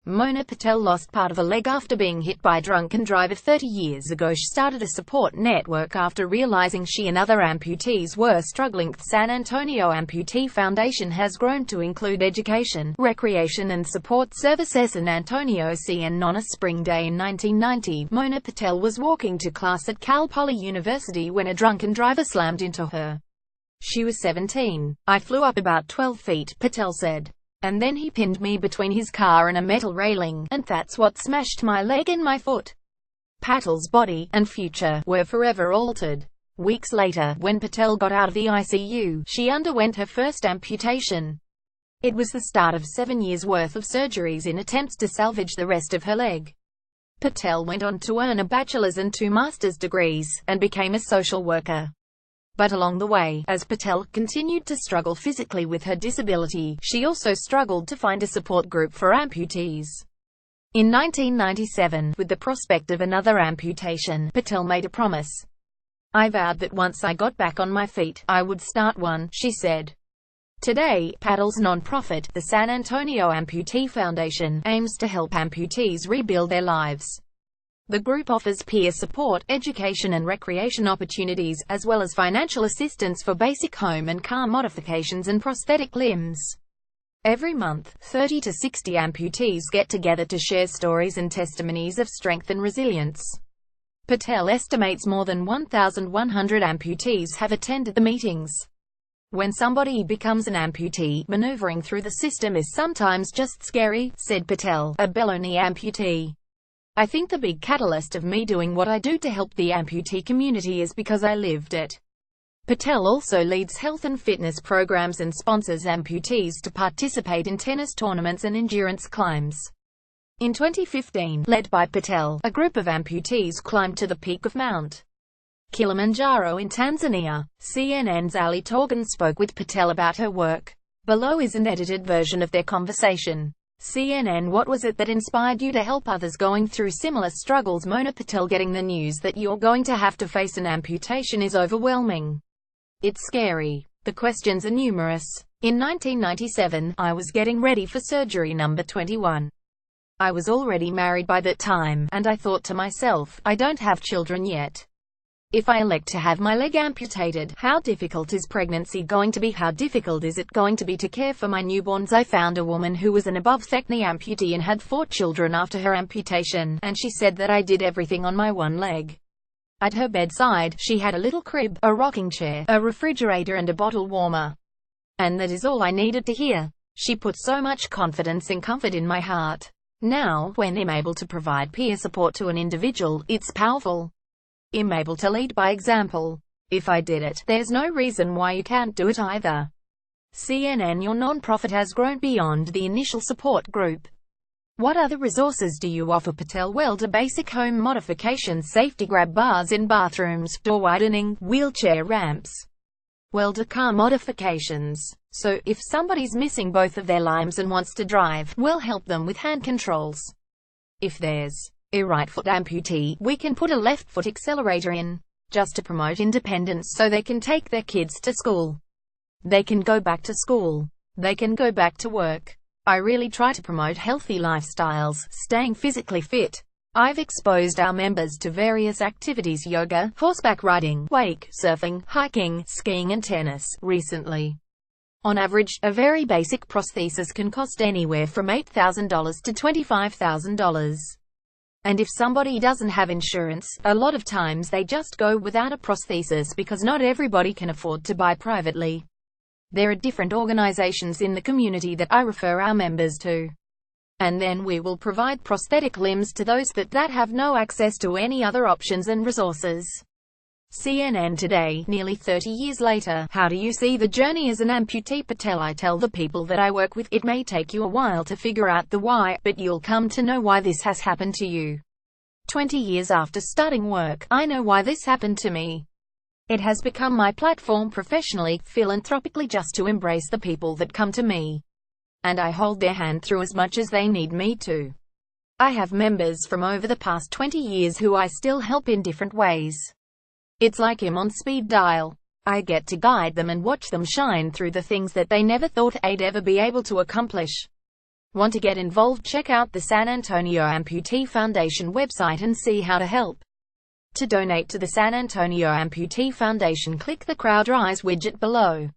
Mona Patel lost part of a leg after being hit by a drunken driver 30 years ago. She started a support network after realizing she and other amputees were struggling. The San Antonio Amputee Foundation has grown to include education, recreation and support services. San Antonio CN. On a spring day in 1990, Mona Patel was walking to class at Cal Poly University when a drunken driver slammed into her. She was 17. "I flew up about 12 feet, Patel said. And then he pinned me between his car and a metal railing, and that's what smashed my leg and my foot." Patel's body and future were forever altered. Weeks later, when Patel got out of the ICU, she underwent her first amputation. It was the start of 7 years' worth of surgeries in attempts to salvage the rest of her leg. Patel went on to earn a bachelor's and 2 master's degrees, and became a social worker. But along the way, as Patel continued to struggle physically with her disability, she also struggled to find a support group for amputees. In 1997, with the prospect of another amputation, Patel made a promise. "I vowed that once I got back on my feet, I would start one," she said. Today, Patel's non-profit, the San Antonio Amputee Foundation, aims to help amputees rebuild their lives. The group offers peer support, education and recreation opportunities, as well as financial assistance for basic home and car modifications and prosthetic limbs. Every month, 30 to 60 amputees get together to share stories and testimonies of strength and resilience. Patel estimates more than 1,100 amputees have attended the meetings. "When somebody becomes an amputee, maneuvering through the system is sometimes just scary," said Patel, a Belloni amputee. "I think the big catalyst of me doing what I do to help the amputee community is because I lived it." Patel also leads health and fitness programs and sponsors amputees to participate in tennis tournaments and endurance climbs. In 2015, led by Patel, a group of amputees climbed to the peak of Mount Kilimanjaro in Tanzania. CNN's Ali Torgan spoke with Patel about her work. Below is an edited version of their conversation. CNN: What was it that inspired you to help others going through similar struggles? Mona Patel: Getting the news that you're going to have to face an amputation is overwhelming. It's scary. The questions are numerous. In 1997, I was getting ready for surgery number 21. I was already married by that time, and I thought to myself, I don't have children yet. If I elect to have my leg amputated, how difficult is pregnancy going to be? How difficult is it going to be to care for my newborns? I found a woman who was an above-thigh amputee and had 4 children after her amputation, and she said that I did everything on my one leg. At her bedside, she had a little crib, a rocking chair, a refrigerator and a bottle warmer. And that is all I needed to hear. She put so much confidence and comfort in my heart. Now, when I'm able to provide peer support to an individual, it's powerful. I'm able to lead by example. If I did it, there's no reason why you can't do it either. CNN: Your non-profit has grown beyond the initial support group. What other resources do you offer? Patel: Welder basic home modifications, safety grab bars in bathrooms, door widening, wheelchair ramps. Welder car modifications. So, if somebody's missing both of their limbs and wants to drive, we'll help them with hand controls. If there's a right foot amputee, we can put a left foot accelerator in, just to promote independence so they can take their kids to school. They can go back to school. They can go back to work. I really try to promote healthy lifestyles, staying physically fit. I've exposed our members to various activities: yoga, horseback riding, wake surfing, hiking, skiing and tennis. Recently, on average, a very basic prosthesis can cost anywhere from $8,000 to $25,000. And if somebody doesn't have insurance, a lot of times they just go without a prosthesis because not everybody can afford to buy privately. There are different organizations in the community that I refer our members to. And then we will provide prosthetic limbs to those that have no access to any other options and resources. CNN Today, nearly 30 years later, how do you see the journey as an amputee? Patel: I tell the people that I work with, it may take you a while to figure out the why, but you'll come to know why this has happened to you. 20 years after starting work, I know why this happened to me. It has become my platform professionally, philanthropically, just to embrace the people that come to me. And I hold their hand through as much as they need me to. I have members from over the past 20 years who I still help in different ways. It's like I'm on speed dial. I get to guide them and watch them shine through the things that they never thought I'd ever be able to accomplish. Want to get involved? Check out the San Antonio Amputee Foundation website and see how to help. To donate to the San Antonio Amputee Foundation, click the CrowdRise widget below.